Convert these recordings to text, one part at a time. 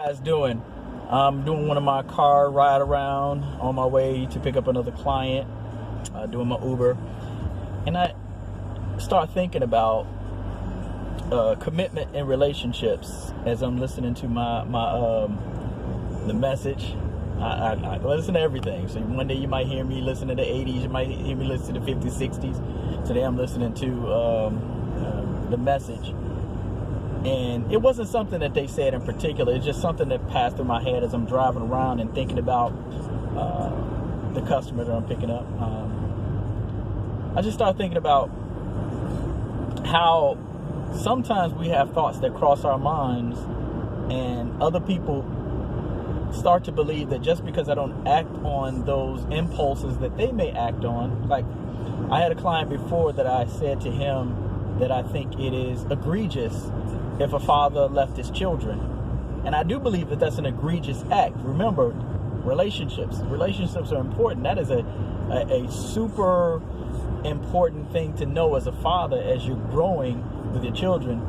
Guys doing? I'm doing one of my car ride around on my way to pick up another client, doing my Uber, and I start thinking about commitment in relationships as I'm listening to the message. I listen to everything. So one day you might hear me listen to the 80s, you might hear me listen to the 50s, 60s. Today I'm listening to the message. And it wasn't something that they said in particular. It's just something that passed through my head as I'm driving around and thinking about the customer that I'm picking up. I just started thinking about how sometimes we have thoughts that cross our minds, and other people start to believe that just because I don't act on those impulses that they may act on. Like, I had a client before that I said to him that I think it is egregious if a father left his children. And I do believe that that's an egregious act. Remember, relationships are important. That is a super important thing to know as a father. As you're growing with your children,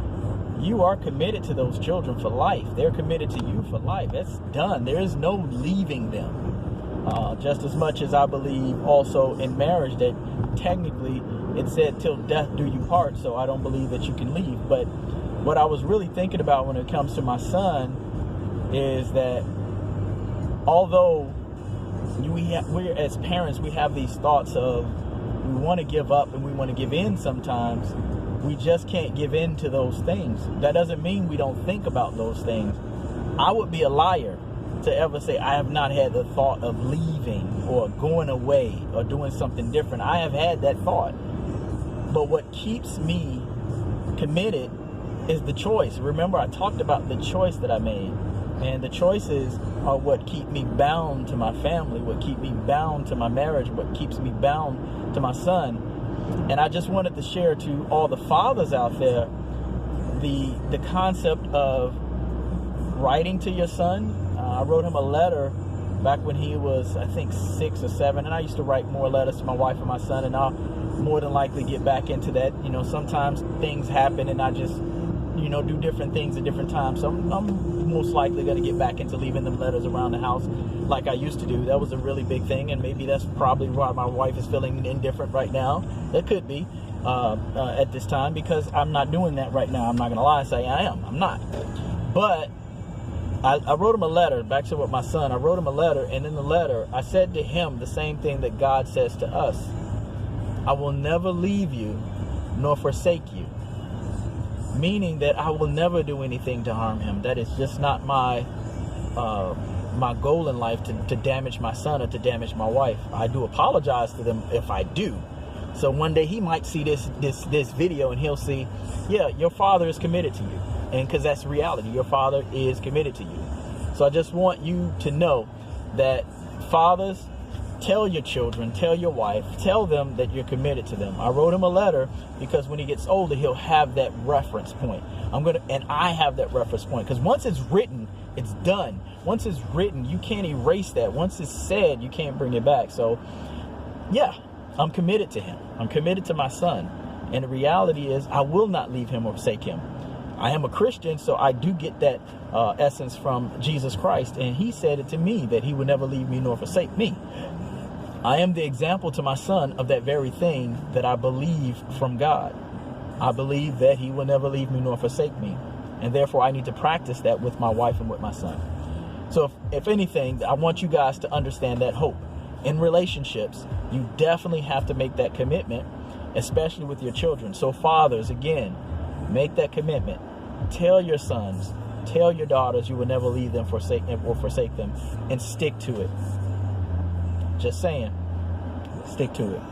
you are committed to those children for life. They're committed to you for life. That's done. There is no leaving them. Just as much as I believe also in marriage that technically it said till death do you part, so I don't believe that you can leave. But what I was really thinking about when it comes to my son is that although we're as parents, we have these thoughts of we want to give up and we want to give in sometimes. We just can't give in to those things. That doesn't mean we don't think about those things. I would be a liar to ever say I have not had the thought of leaving or going away or doing something different. I have had that thought. But what keeps me committed is the choice. Remember, I talked about the choice that I made. And the choices are what keep me bound to my family, what keep me bound to my marriage, what keeps me bound to my son. And I just wanted to share to all the fathers out there the concept of writing to your son. I wrote him a letter back when he was, I think, 6 or 7, and I used to write more letters to my wife and my son, and I'll more than likely get back into that. You know, sometimes things happen and I just, do different things at different times. So I'm most likely going to get back into leaving them letters around the house like I used to do. That was a really big thing, and maybe that's probably why my wife is feeling indifferent right now. It could be at this time, because I'm not doing that right now. I'm not going to lie and say I am. I'm not. But I wrote him a letter, back to what my son, I wrote him a letter, and in the letter, I said to him the same thing that God says to us. I will never leave you nor forsake you. Meaning that I will never do anything to harm him. That is just not my goal in life, to damage my son or to damage my wife. I do apologize to them if I do. So one day he might see this video and he'll see, yeah, your father is committed to you. And because that's reality, your father is committed to you. So I just want you to know that fathers, tell your children, tell your wife, tell them that you're committed to them. I wrote him a letter because when he gets older, he'll have that reference point. And I have that reference point, because once it's written, it's done. Once it's written, you can't erase that. Once it's said, you can't bring it back. So yeah, I'm committed to him. I'm committed to my son. And the reality is I will not leave him or forsake him. I am a Christian, so I do get that essence from Jesus Christ. And he said it to me that he would never leave me nor forsake me. I am the example to my son of that very thing that I believe from God. I believe that he will never leave me nor forsake me. And therefore, I need to practice that with my wife and with my son. So if anything, I want you guys to understand that hope. In relationships, you definitely have to make that commitment, especially with your children. So fathers, again, make that commitment. Tell your sons, tell your daughters you will never leave them or forsake them, and stick to it. Just saying, stick to it.